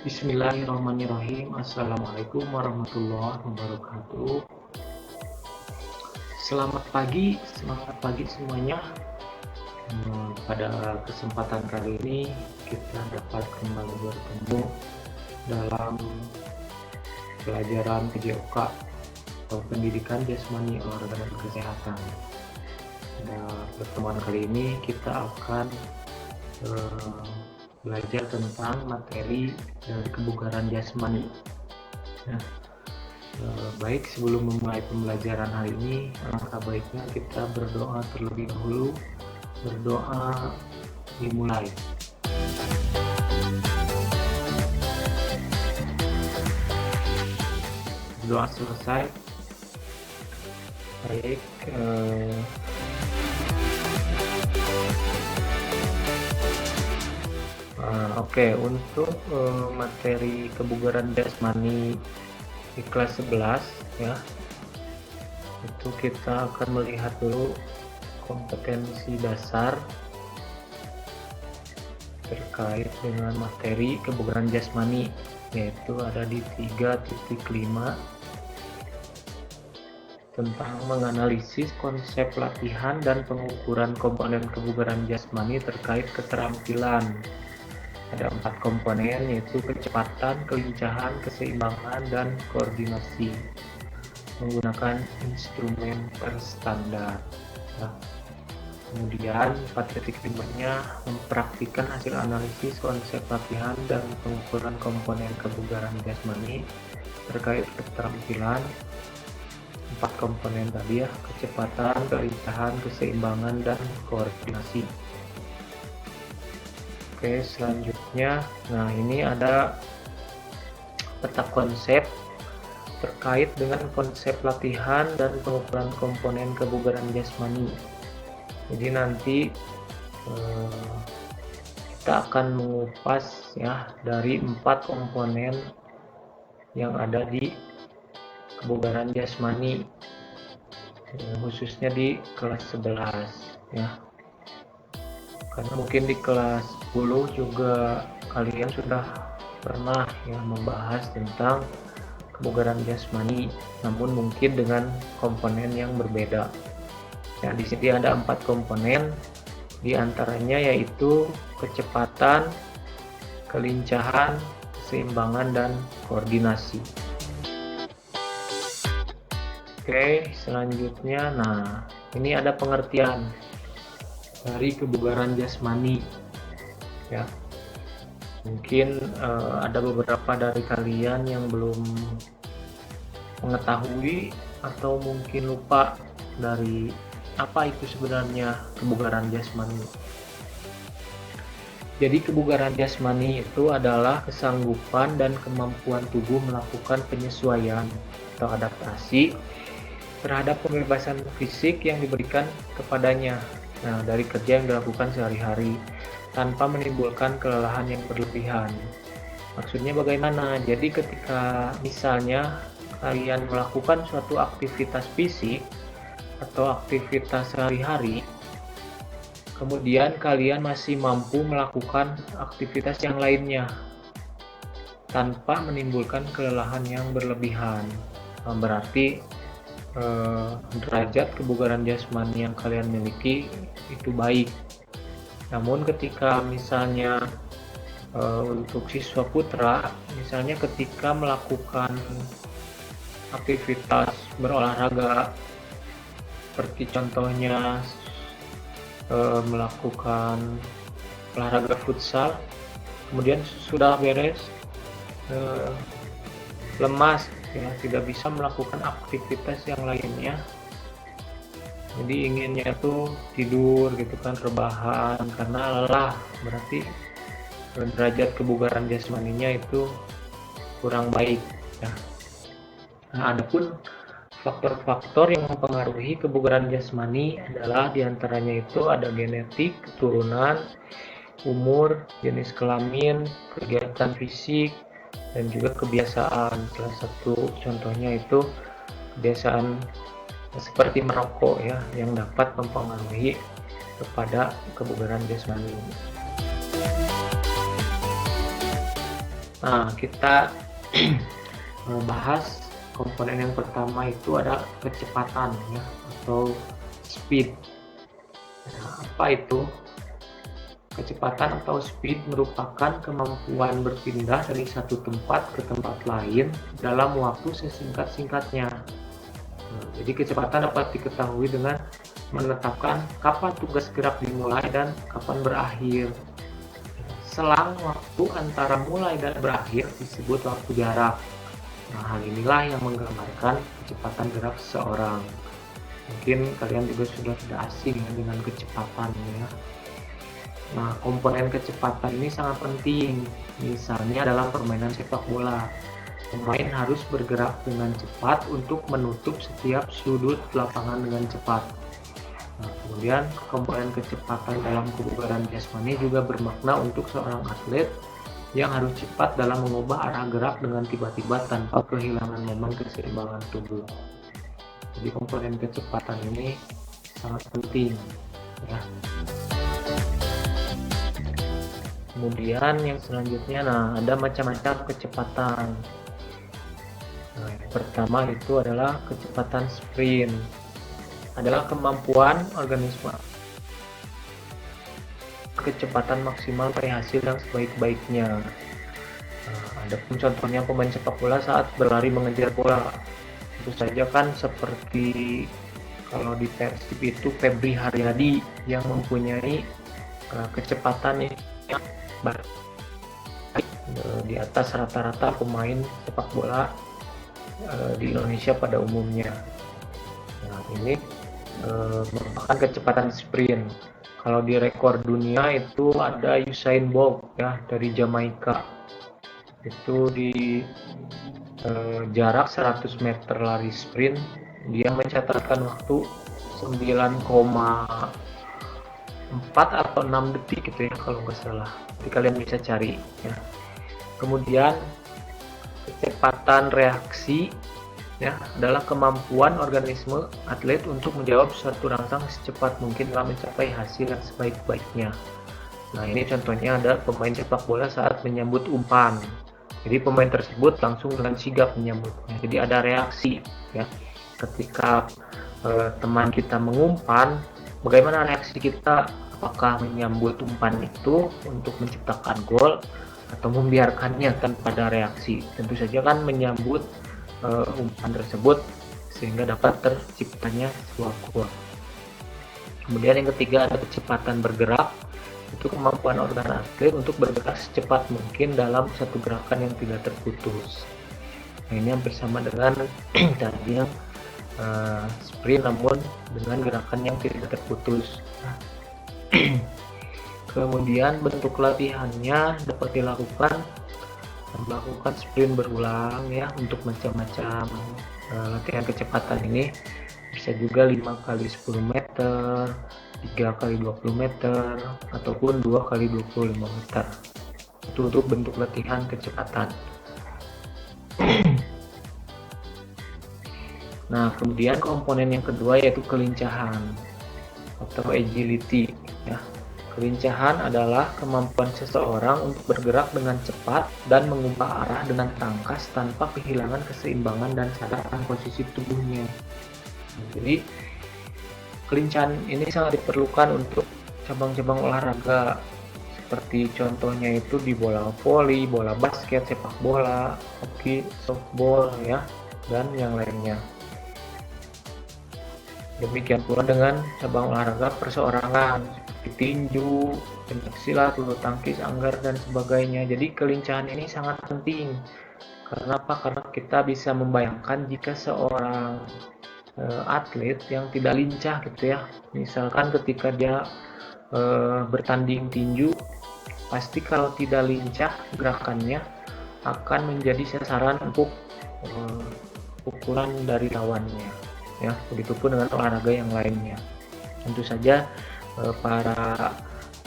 Bismillahirrahmanirrahim. Assalamualaikum warahmatullahi wabarakatuh. Selamat pagi, semangat pagi semuanya. Pada kesempatan kali ini kita dapat kembali bertemu dalam pelajaran PJOK atau Pendidikan Jasmani Olahraga dan Kesehatan. Pada pertemuan kali ini kita akan belajar tentang materi dari kebugaran jasmani. Nah, baik sebelum memulai pembelajaran hari ini, alangkah baiknya kita berdoa terlebih dahulu. Berdoa dimulai. Doa selesai. Baik. Oke, untuk materi kebugaran jasmani di kelas 11 ya, itu kita akan melihat dulu kompetensi dasar terkait dengan materi kebugaran jasmani, yaitu ada di 3.5 tentang menganalisis konsep latihan dan pengukuran komponen kebugaran jasmani terkait keterampilan. Ada 4 komponen, yaitu kecepatan, kelincahan, keseimbangan, dan koordinasi menggunakan instrumen terstandar. Nah, kemudian 4.5-nya mempraktikkan hasil analisis konsep latihan dan pengukuran komponen kebugaran jasmani terkait keterampilan. 4 komponen tadi ya, kecepatan, kelincahan, keseimbangan, dan koordinasi. Oke, selanjutnya, nah ini ada peta konsep terkait dengan konsep latihan dan pengukuran komponen kebugaran jasmani. Jadi nanti kita akan mengupas ya dari 4 komponen yang ada di kebugaran jasmani, khususnya di kelas 11 ya. Karena mungkin di kelas 10 juga kalian sudah pernah ya membahas tentang kebugaran jasmani, namun mungkin dengan komponen yang berbeda. Ya, di sini ada 4 komponen, di antaranya yaitu kecepatan, kelincahan, keseimbangan, dan koordinasi. Oke, selanjutnya, nah ini ada pengertian dari kebugaran jasmani ya. Mungkin ada beberapa dari kalian yang belum mengetahui atau mungkin lupa dari apa itu sebenarnya kebugaran jasmani. Jadi kebugaran jasmani itu adalah kesanggupan dan kemampuan tubuh melakukan penyesuaian atau adaptasi terhadap pembebasan fisik yang diberikan kepadanya. Nah, dari kerja yang dilakukan sehari-hari tanpa menimbulkan kelelahan yang berlebihan. Maksudnya bagaimana? Jadi ketika misalnya kalian melakukan suatu aktivitas fisik atau aktivitas sehari-hari, kemudian kalian masih mampu melakukan aktivitas yang lainnya tanpa menimbulkan kelelahan yang berlebihan. Nah, berarti derajat kebugaran jasmani yang kalian miliki itu baik. Namun ketika misalnya untuk siswa putra, misalnya ketika melakukan aktivitas berolahraga seperti contohnya melakukan olahraga futsal, kemudian sudah beres lemas ya, tidak bisa melakukan aktivitas yang lainnya, jadi inginnya tuh tidur gitu kan, rebahan karena lelah, berarti derajat kebugaran jasmaninya itu kurang baik ya. Nah, adapun faktor-faktor yang mempengaruhi kebugaran jasmani adalah diantaranya itu ada genetik, keturunan, umur, jenis kelamin, kegiatan fisik, dan juga kebiasaan. Salah satu contohnya itu kebiasaan seperti merokok ya, yang dapat mempengaruhi kepada kebugaran jasmani. Nah, kita bahas komponen yang pertama itu ada kecepatan ya, atau speed. Nah, apa itu? Kecepatan atau speed merupakan kemampuan berpindah dari satu tempat ke tempat lain dalam waktu sesingkat-singkatnya. Nah, jadi kecepatan dapat diketahui dengan menetapkan kapan tugas gerak dimulai dan kapan berakhir. Selang waktu antara mulai dan berakhir disebut waktu jarak. Nah, hal inilah yang menggambarkan kecepatan gerak seseorang. Mungkin kalian juga sudah tidak asing dengan kecepatan ya. Nah, komponen kecepatan ini sangat penting. Misalnya dalam permainan sepak bola, pemain harus bergerak dengan cepat untuk menutup setiap sudut lapangan dengan cepat. Nah, kemudian komponen kecepatan dalam kebugaran jasmani juga bermakna untuk seorang atlet yang harus cepat dalam mengubah arah gerak dengan tiba-tiba tanpa kehilangan momen keseimbangan tubuh. Jadi komponen kecepatan ini sangat penting ya. Kemudian yang selanjutnya, ada macam-macam kecepatan. Nah, yang pertama itu adalah kecepatan sprint. Adalah kemampuan organisme kecepatan maksimal meraih hasil yang sebaik-baiknya. Nah, ada pun contohnya pemain sepak bola saat berlari mengejar bola. Tentu saja kan seperti kalau di Persib itu Febri Haryadi yang mempunyai kecepatan yang di atas rata-rata pemain sepak bola di Indonesia pada umumnya. Nah, ini merupakan kecepatan sprint. Kalau di rekor dunia itu ada Usain Bolt ya dari Jamaika. Itu di jarak 100 meter lari sprint dia mencatatkan waktu 9,4 atau 6 detik gitu ya kalau nggak salah. Jadi kalian bisa cari ya. Kemudian kecepatan reaksi ya adalah kemampuan organisme atlet untuk menjawab suatu rangsang secepat mungkin dalam mencapai hasil yang sebaik-baiknya. Nah, ini contohnya ada pemain sepak bola saat menyambut umpan. Jadi pemain tersebut langsung dengan sigap menyambutnya. Jadi ada reaksi ya. Ketika teman kita mengumpan, bagaimana reaksi kita? Apakah menyambut umpan itu untuk menciptakan gol atau membiarkannya tanpa ada reaksi? Tentu saja kan menyambut umpan tersebut sehingga dapat terciptanya sebuah gol. Kemudian yang ketiga ada kecepatan bergerak. Itu kemampuan organ atlet untuk bergerak secepat mungkin dalam satu gerakan yang tidak terputus. Nah, ini hampir sama dengan tadi yang sprint namun dengan gerakan yang tidak terputus. Kemudian bentuk latihannya dapat dilakukan sprint berulang ya untuk macam-macam latihan kecepatan ini. Bisa juga 5 kali 10 meter, 3 kali 20 meter ataupun 2 kali 25 meter. Itu untuk bentuk latihan kecepatan. Nah, kemudian komponen yang kedua yaitu kelincahan atau agility ya. Kelincahan adalah kemampuan seseorang untuk bergerak dengan cepat dan mengubah arah dengan tangkas tanpa kehilangan keseimbangan dan sadar akan posisi tubuhnya. Jadi kelincahan ini sangat diperlukan untuk cabang-cabang olahraga seperti contohnya itu di bola voli, bola basket, sepak bola, hoki, softball ya, dan yang lainnya. Demikian pula dengan cabang olahraga perseorangan seperti tinju, pencaksilat, bulu tangkis, anggar dan sebagainya. Jadi kelincahan ini sangat penting. Karena apa? Karena kita bisa membayangkan jika seorang atlet yang tidak lincah gitu ya. Misalkan ketika dia bertanding tinju, pasti kalau tidak lincah gerakannya akan menjadi sasaran untuk pukulan dari lawannya. Ya, begitupun dengan olahraga yang lainnya. Tentu saja para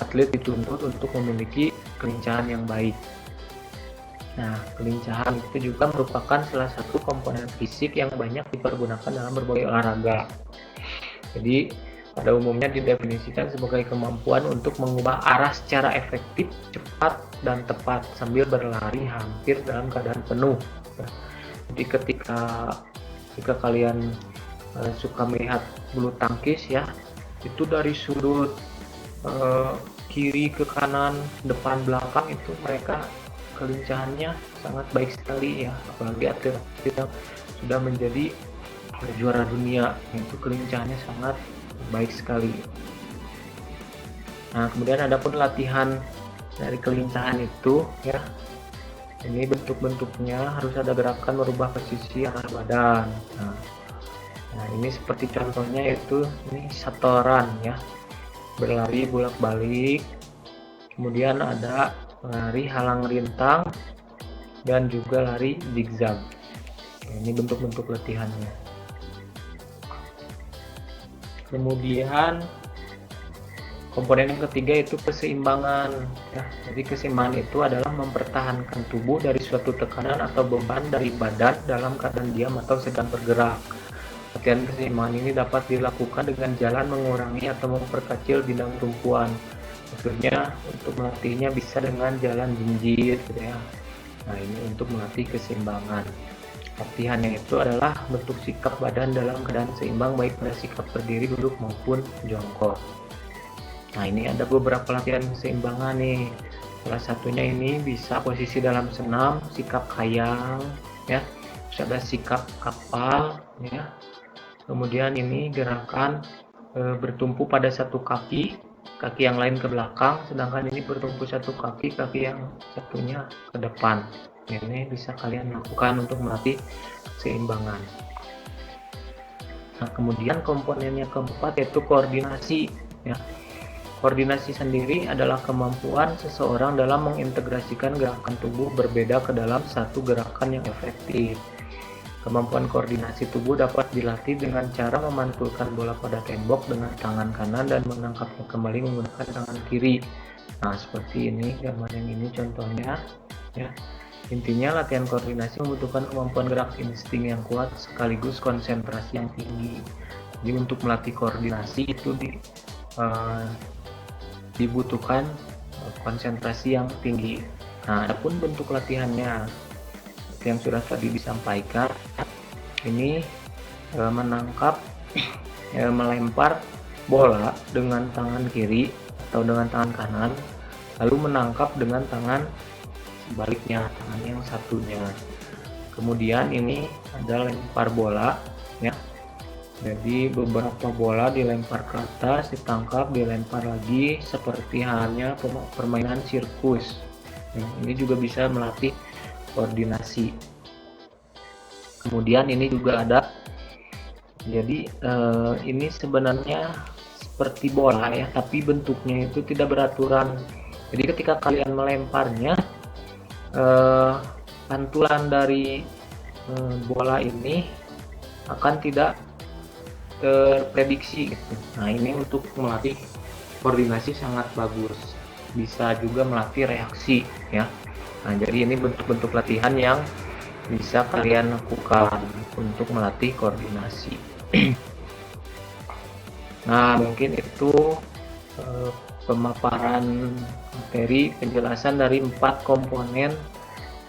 atlet dituntut untuk memiliki kelincahan yang baik. Nah, kelincahan itu juga merupakan salah satu komponen fisik yang banyak dipergunakan dalam berbagai olahraga. Jadi pada umumnya didefinisikan sebagai kemampuan untuk mengubah arah secara efektif, cepat, dan tepat sambil berlari hampir dalam keadaan penuh. Jadi ketika kalian suka melihat bulu tangkis ya, itu dari sudut kiri ke kanan, depan belakang itu mereka kelincahannya sangat baik sekali ya, apalagi atlet yang sudah menjadi juara dunia itu kelincahannya sangat baik sekali. Nah, kemudian ada pun latihan dari kelincahan itu ya, ini bentuk-bentuknya harus ada gerakan merubah posisi arah badan. Nah ini seperti contohnya itu ini satoran ya, berlari bolak-balik, kemudian ada lari halang rintang dan juga lari zigzag. Ini bentuk-bentuk latihannya. Kemudian komponen yang ketiga itu keseimbangan ya. Jadi keseimbangan itu adalah mempertahankan tubuh dari suatu tekanan atau beban dari badan dalam keadaan diam atau sedang bergerak. Latihan keseimbangan ini dapat dilakukan dengan jalan mengurangi atau memperkecil bidang tumpuan. Maksudnya untuk melatihnya bisa dengan jalan jinjit gitu ya. Nah ini untuk melatih keseimbangan. Latihannya itu adalah bentuk sikap badan dalam keadaan seimbang baik pada sikap berdiri, duduk maupun jongkok. Nah ini ada beberapa latihan keseimbangan nih. Salah satunya ini bisa posisi dalam senam, sikap kayang ya, terus ada sikap kapal ya. Kemudian ini gerakan bertumpu pada satu kaki yang lain ke belakang, sedangkan ini bertumpu satu kaki yang satunya ke depan. Ini bisa kalian lakukan untuk melatih keseimbangan. Nah kemudian komponennya keempat yaitu koordinasi ya. Koordinasi sendiri adalah kemampuan seseorang dalam mengintegrasikan gerakan tubuh berbeda ke dalam satu gerakan yang efektif. Kemampuan koordinasi tubuh dapat dilatih dengan cara memantulkan bola pada tembok dengan tangan kanan dan menangkapnya kembali menggunakan tangan kiri. Nah seperti ini gambar yang ini contohnya ya. Intinya latihan koordinasi membutuhkan kemampuan gerak insting yang kuat sekaligus konsentrasi yang tinggi. Jadi untuk melatih koordinasi itu dibutuhkan konsentrasi yang tinggi. Nah, adapun bentuk latihannya yang sudah tadi disampaikan, ini menangkap, melempar bola dengan tangan kiri atau dengan tangan kanan, lalu menangkap dengan tangan sebaliknya, tangan yang satunya. Kemudian ini ada lempar bola ya. Jadi beberapa bola dilempar ke atas, ditangkap, dilempar lagi seperti halnya permainan sirkus. Ini juga bisa melatih koordinasi. Kemudian ini juga ada, jadi ini sebenarnya seperti bola ya, tapi bentuknya itu tidak beraturan. Jadi ketika kalian melemparnya, pantulan dari bola ini akan tidak terprediksi gitu. Nah ini untuk melatih koordinasi sangat bagus, bisa juga melatih reaksi ya. Nah jadi ini bentuk-bentuk latihan yang bisa kalian lakukan untuk melatih koordinasi. Nah mungkin itu pemaparan materi penjelasan dari 4 komponen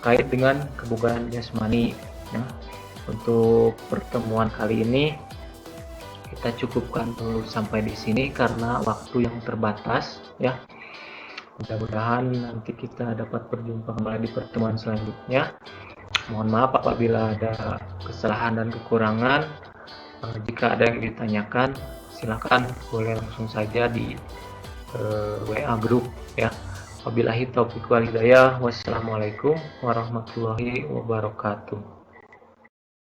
kait dengan kebugaran jasmani ya. Untuk pertemuan kali ini kita cukupkan dulu sampai di sini karena waktu yang terbatas ya. Mudah-mudahan nanti kita dapat berjumpa kembali di pertemuan selanjutnya. Mohon maaf apabila ada kesalahan dan kekurangan. Jika ada yang ditanyakan silakan boleh langsung saja di WA grup ya. Wabillahi taufiq wal hidayah. Wassalamualaikum warahmatullahi wabarakatuh.